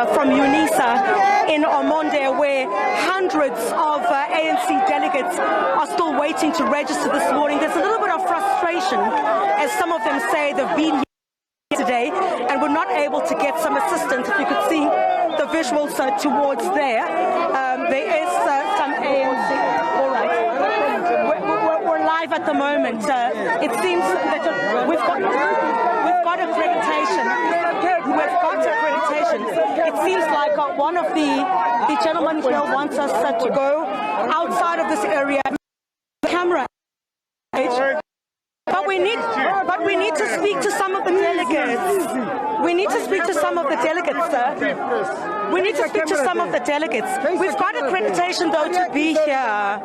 from UNISA in Omonde, where hundreds of ANC delegates are still waiting to register this morning. There's a little bit of frustration, as some of them say they've been here today and were not able to get some assistance. If you could see the visuals towards there, there is some ANC. All right, we're live at the moment. It seems that we've got accreditation. We've got accreditation. It seems like one of the gentlemen here wants us to go outside of this area. Camera. But we need to speak to some of the delegates. We need to speak to some of the delegates, sir. We need to speak to some of the delegates. We've got accreditation though to be here.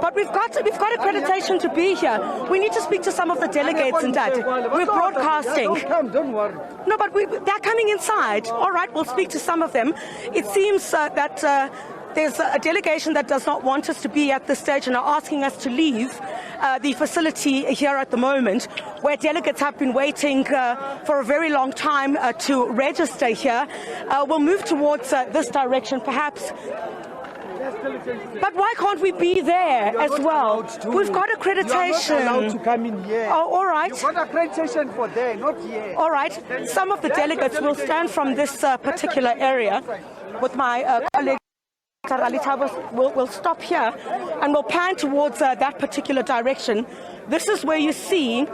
But we've got accreditation to be here. We need to speak to some of the delegates and that. We're broadcasting. Don't worry. No, but they're coming inside. All right, we'll speak to some of them. It seems that there's a delegation that does not want us to be at this stage and are asking us to leave the facility here at the moment, where delegates have been waiting for a very long time to register here. We'll move towards this direction, perhaps. But why can't we be there as well? We've got accreditation. You're not allowed to come in here. Oh, all right. You've got accreditation for there, not here. All right. Some of the delegates will stand from this particular area with my colleague. We'll stop here and we'll pan towards that particular direction. This is where you see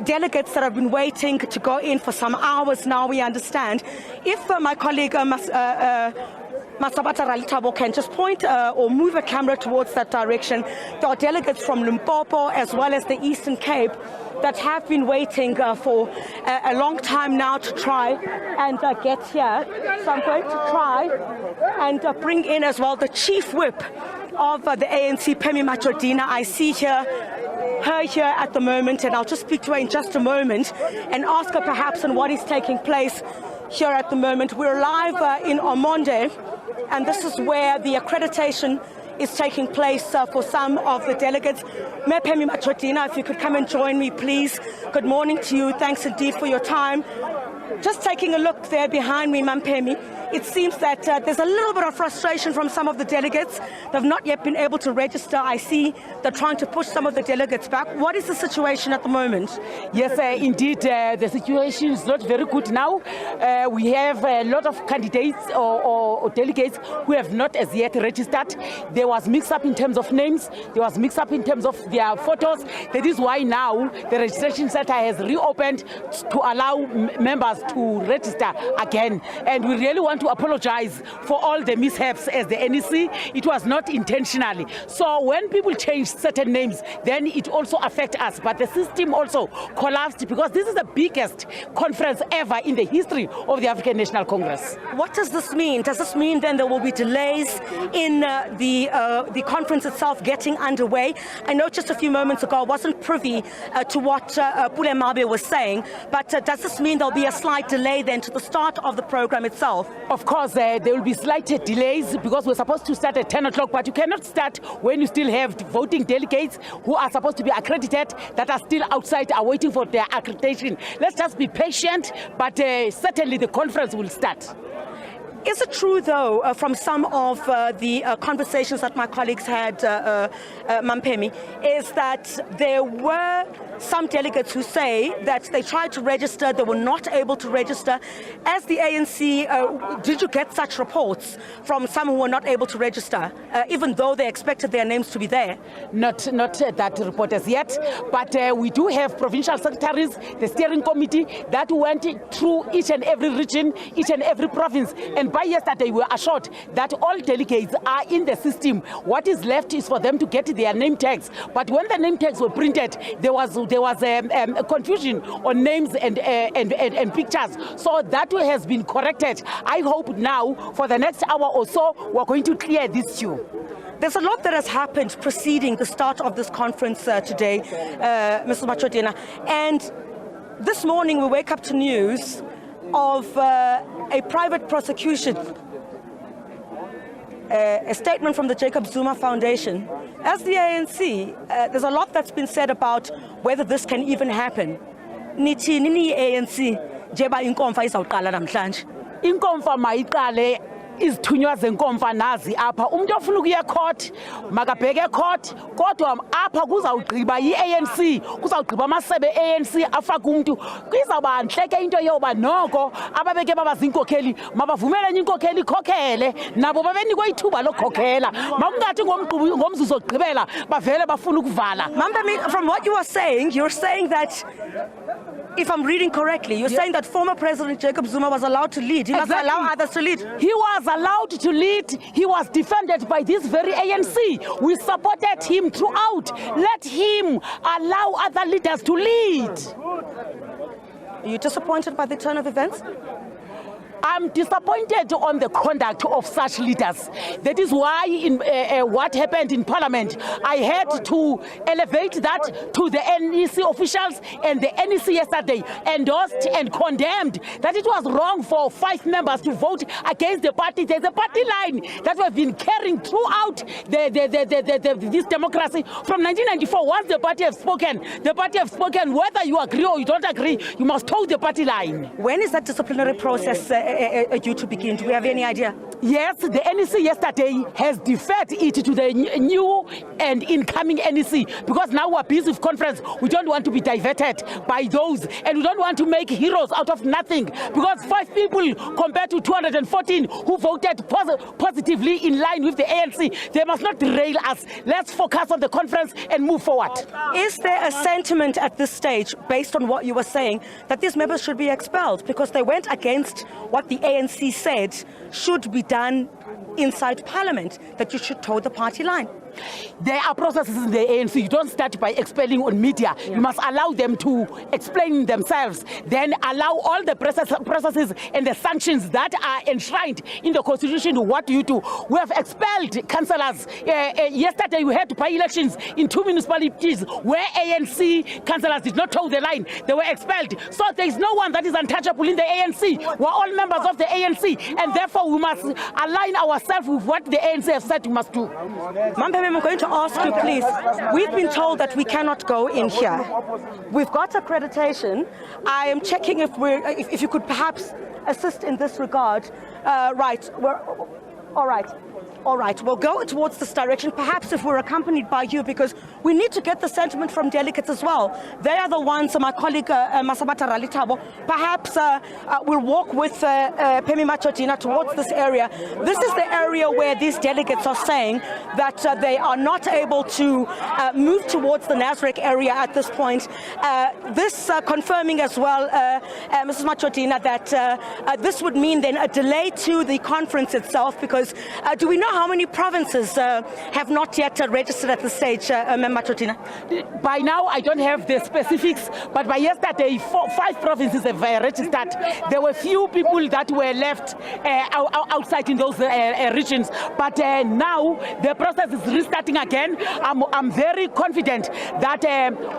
delegates that have been waiting to go in for some hours now, we understand. If my colleague Masabata Ralitabo can just point or move a camera towards that direction. There are delegates from Limpopo as well as the Eastern Cape that have been waiting for a long time now to try and get here. So I'm going to try and bring in as well the chief whip of the ANC, Pemi Machodina. I see her here at the moment, and I'll just speak to her in just a moment and ask her perhaps on what is taking place here at the moment. We're live in Omonde, and this is where the accreditation is taking place for some of the delegates. Mayor Pemi Machodina, if you could come and join me, please. Good morning to you. Thanks indeed for your time. Just taking a look there behind me, Mam Pemi, it seems that there's a little bit of frustration from some of the delegates. They've not yet been able to register. I see they're trying to push some of the delegates back. What is the situation at the moment? Yes, indeed, the situation is not very good now. We have a lot of candidates or delegates who have not as yet registered. There was mix-up in terms of names. There was mix-up in terms of their photos. That is why now the registration center has reopened to allow members to register again. And we really want to apologize for all the mishaps as the NEC. It was not intentionally. So when people change certain names, then it also affects us. But the system also collapsed because this is the biggest conference ever in the history of the African National Congress. What does this mean? Does this mean then there will be delays in the conference itself getting underway? I know just a few moments ago I wasn't privy to what Pule Mabe was saying, but does this mean there'll be a slight delay then to the start of the program itself? Of course, there will be slight delays because we're supposed to start at 10 o'clock, but you cannot start when you still have voting delegates who are supposed to be accredited that are still outside, are waiting for their accreditation. Let's just be patient, but certainly the conference will start. Is it true, though, from some of the conversations that my colleagues had, Mampemi, is that there were some delegates who say that they tried to register, they were not able to register? As the ANC, did you get such reports from some who were not able to register, even though they expected their names to be there? Not that report as yet, but we do have provincial secretaries, the steering committee, that went through each and every region, each and every province, and by yesterday we were assured that all delegates are in the system. What is left is for them to get their name tags. But when the name tags were printed, there was a confusion on names and pictures. So that has been corrected. I hope now for the next hour or so we're going to clear this issue. There's a lot that has happened preceding the start of this conference today, Mrs. Machodina. And this morning we wake up to news of a private prosecution, a statement from the Jacob Zuma Foundation. As the ANC, there's a lot that's been said about whether this can even happen. Nithi nini ANC jeba inkomfa izawuqala namhlanje. inkomfa mayiqale izithunywa zenkomfa nazi apha umuntu ofuna ukuya court makabheke court kodwa apha kuzawugqiba i-ANC kuzawugqiba amasebe ANC afaka umuntu kuzawuba ntleke into yoba noko ababeke babazinkokheli mabavumele enye inkokheli ikhokhele nabo babenikwe ithuba lokhokhela makungathi ngomzuzu ogqibela bavele bafuna ukuvala. From what you are saying, you're saying that, if I'm reading correctly, you're saying that former President Jacob Zuma was allowed to lead. He must allow others to lead. He was allowed to lead. He was defended by this very ANC. We supported him throughout. Let him allow other leaders to lead. Are you disappointed by the turn of events? I'm disappointed on the conduct of such leaders. That is why in what happened in Parliament, I had to elevate that to the NEC officials, and the NEC yesterday endorsed and condemned that it was wrong for 5 members to vote against the party. There's a party line that we've been carrying throughout this democracy from 1994. Once the party has spoken, whether you agree or you don't agree, you must toe the party line. When is that disciplinary process due to begin? Do we have any idea? Yes, the NEC yesterday has deferred it to the new and incoming NEC because now we're busy with conference. We don't want to be diverted by those, and we don't want to make heroes out of nothing because 5 people compared to 214 who voted positively in line with the ANC, they must not derail us. Let's focus on the conference and move forward. Is there a sentiment at this stage, based on what you were saying, that these members should be expelled because they went against what the ANC said should be done inside Parliament, that you should toe the party line? There are processes in the ANC. You don't start by expelling on media. You must allow them to explain themselves. Then allow all the processes and the sanctions that are enshrined in the Constitution to what you do. We have expelled councillors. Yesterday we had by-elections in 2 municipalities where ANC councillors did not toe the line. They were expelled. So there is no one that is untouchable in the ANC. We're all members of the ANC, and therefore we must align ourselves with what the ANC has said we must do. I'm going to ask you, please. We've been told that we cannot go in here. We've got accreditation. I am checking if you could perhaps assist in this regard. Right. All right, we'll go towards this direction, perhaps if we're accompanied by you, because we need to get the sentiment from delegates as well. They are the ones, my colleague Masabata Ralitabo, perhaps we'll walk with Pemi Machotina towards this area. This is the area where these delegates are saying that they are not able to move towards the Nasrec area at this point. This confirming as well, Mrs. Machotina, that this would mean then a delay to the conference itself, because do we know how many provinces have not yet registered at this stage, Member Chotina? By now, I don't have the specifics, but by yesterday, 5 provinces have registered. There were few people that were left outside in those regions, but now the process is restarting again. I'm very confident that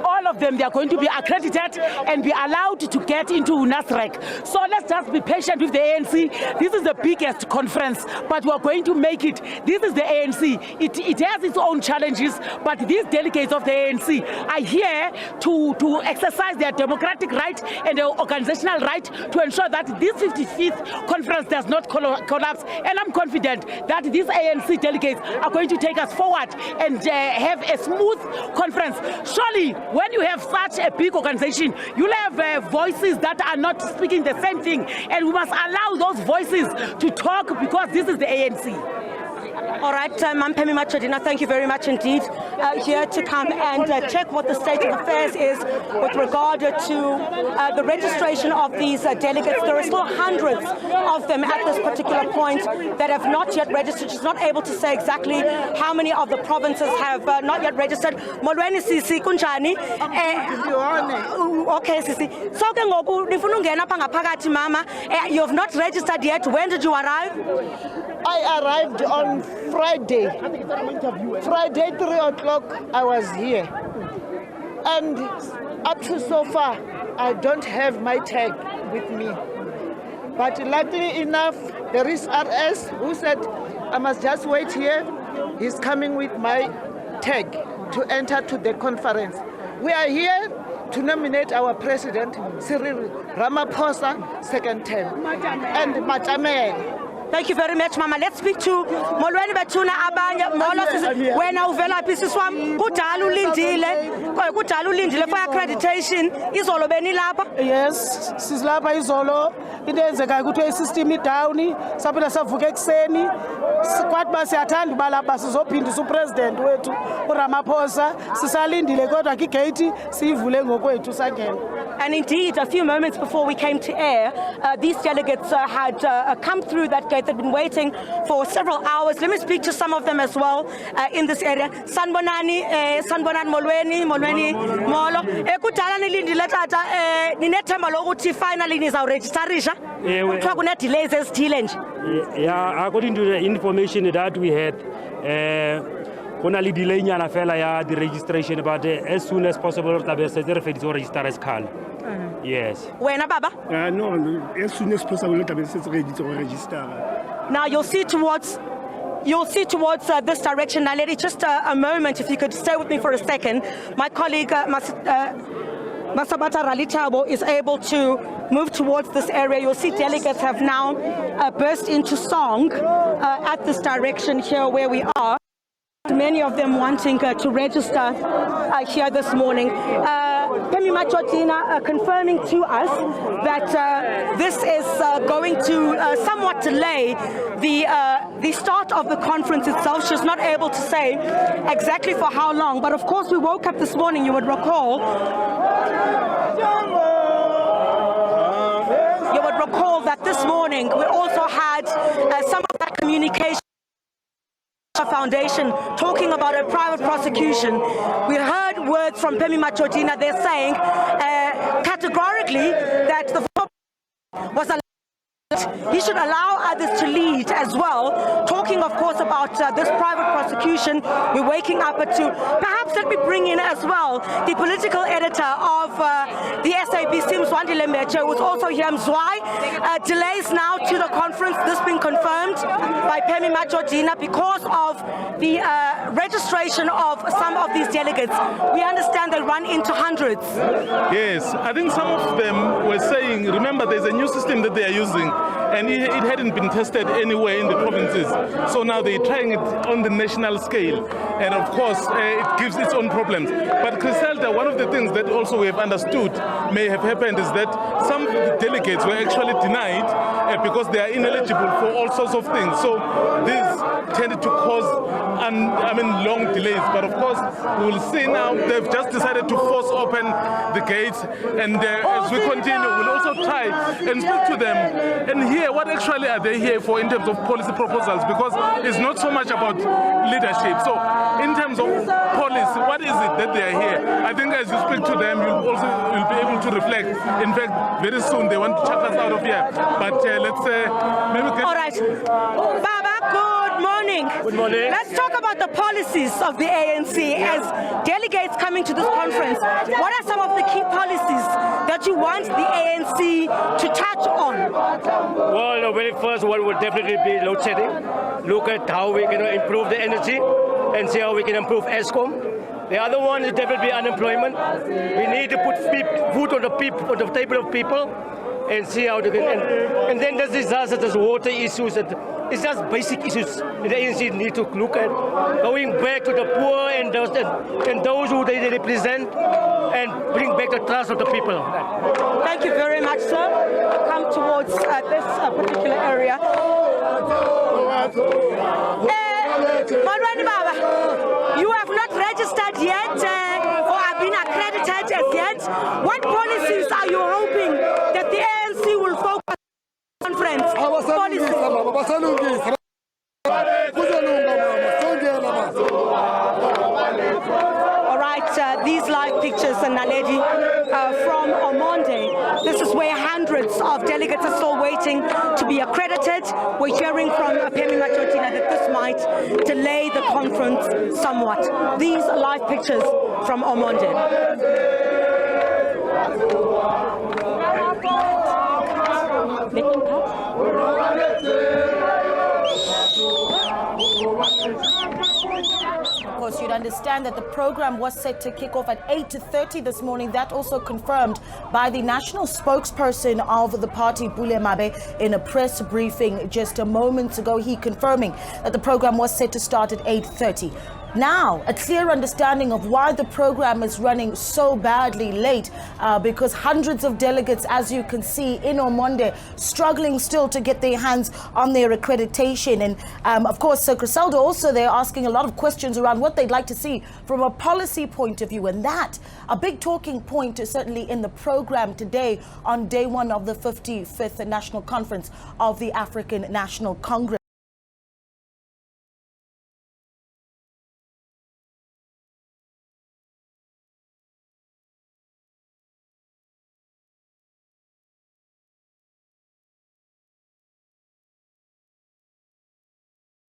all of them, they are going to be accredited and be allowed to get into Nasrec. So let's just be patient with the ANC. This is the biggest conference, but we're going to make it. This is the ANC. It has its own challenges, but these delegates of the ANC are here to exercise their democratic right and their organizational right to ensure that this 55th conference does not collapse. And I'm confident that these ANC delegates are going to take us forward and have a smooth conference. Surely, when you have such a big organization, you'll have voices that are not speaking the same thing, and we must allow those voices to talk because this is the ANC. All right, Mampemi Machodina, thank you very much indeed. Here to come and check what the state of affairs is with regard to the registration of these delegates. There are still hundreds of them at this particular point that have not yet registered. She's not able to say exactly how many of the provinces have not yet registered. Molweni Sisi kunjani? Okay, Sisi. So ke ngoku nifuna ungena apha ngaphakathi mama. You have not registered yet. When did you arrive? I arrived on Friday. Friday, 3 o'clock, I was here. And up to so far, I don't have my tag with me. But luckily enough, there is RS who said, I must just wait here. He's coming with my tag to enter to the conference. We are here to nominate our president, Cyril Ramaphosa, second term, and Matamele. Thank you very much, Mama. Let's speak to Molweni Betuna Abanye. Molo, wena uvela phi siswam? Kudala ulindile for accreditation. Izolo beni lapha? Yes, sisilapha izolo. Into eyenzekayo ukuthi i-system down, saphinda savuka ekuseni. Kwathi basiyathanda uba lapha sizophindisa upresident wethu uRamaphosa. Sisalindile kodwa ke igate siyivule ngokwethu sangena. And indeed, a few moments before we came to air, these delegates had come through that gate. They'd been waiting for several hours. Let me speak to some of them as well in this area. Sanbonani Molweni Molo. Kudala nilindile tata ninethemba lokuthi finally nizawuregisterisha. Kuthiwa kune delays ezithile nje. Yeah, according to the information that we had, delay nyana fela ya the registration, but as soon as possible tabe se re feditse go register as call. Yes. Wena baba? No, as soon as possible tabe se ready to register. Now you'll see towards this direction. Now, lady, just a moment, if you could stay with me for a second. My colleague Masabata Ralitabo is able to move towards this area. You'll see delegates have now burst into song at this direction here where we are. Many of them wanting to register here this morning. Kemi Machotina confirming to us that this is going to somewhat delay the start of the conference itself. She's not able to say exactly for how long, but of course we woke up this morning, you would recall that this morning we also had some of that communication Foundation talking about a private prosecution. We heard words from Pemi Machotina. They're saying categorically that the was allowed. He should allow others to lead as well. Talking, of course, about this private prosecution. We're waking up to perhaps let me bring in as well the political editor of the SABC, Mzwandile Meche, who's also here. Mzwai, delays now to the conference. This being confirmed by Pemi Machotina because of the registration of some of these delegates. We understand they'll run into hundreds. Yes, I think some of them were saying, remember, there's a new system that they are using, and it hadn't been tested anywhere in the provinces. So now they're trying it on the national scale. And of course, it gives its own problems. But Chriselda, one of the things that also we have understood may have happened is that some delegates were actually denied because they are ineligible for all sorts of things. So this tended to cause long delays. But of course, we will see now they've just decided to force open the gates. And as we continue, we'll also try and speak to them and hear what actually are they here for in terms of policy proposals, because it's not so much about leadership. So in terms of policy, what is it that they are here? I think as you speak to them, you'll be able to reflect. In fact, very soon they want to chuck us out of here. But let's maybe get... All right. Baba, good morning. Good morning. Let's talk about the policies of the ANC as delegates coming to this conference. What are some of the key policies that you want the ANC to touch on? Well, the very first one would definitely be load shedding. Look at how we can improve the energy and see how we can improve ESCOM. The other one is definitely unemployment. We need to put food on the table of people and see how they can. And then there's disasters, there's water issues. It's just basic issues that the ANC need to look at. Going back to the poor and those who they represent and bring back the trust of the people. Thank you very much, sir. I'll come towards this particular area. Molweni Baba, you have not registered yet or have been accredited as yet. What policies are you hoping that the ANC will focus on conference? Policies. All right, these live pictures, Naledi, from Omonde. This is where hundreds of delegates are still waiting to be accredited. We're hearing from Pemi Machotina that this might delay the conference somewhat. These are live pictures from Omonde. Of course, you'd understand that the program was set to kick off at 8:30 this morning. That also confirmed by the national spokesperson of the party, Bule Mabe, in a press briefing just a moment ago. He confirming that the program was set to start at 8:30. Now, a clear understanding of why the program is running so badly late, because hundreds of delegates, as you can see, in Omonde, struggling still to get their hands on their accreditation. And of course, Chriselda also they're asking a lot of questions around what they'd like to see from a policy point of view. And that, a big talking point is certainly in the program today on day one of the 55th National Conference of the African National Congress.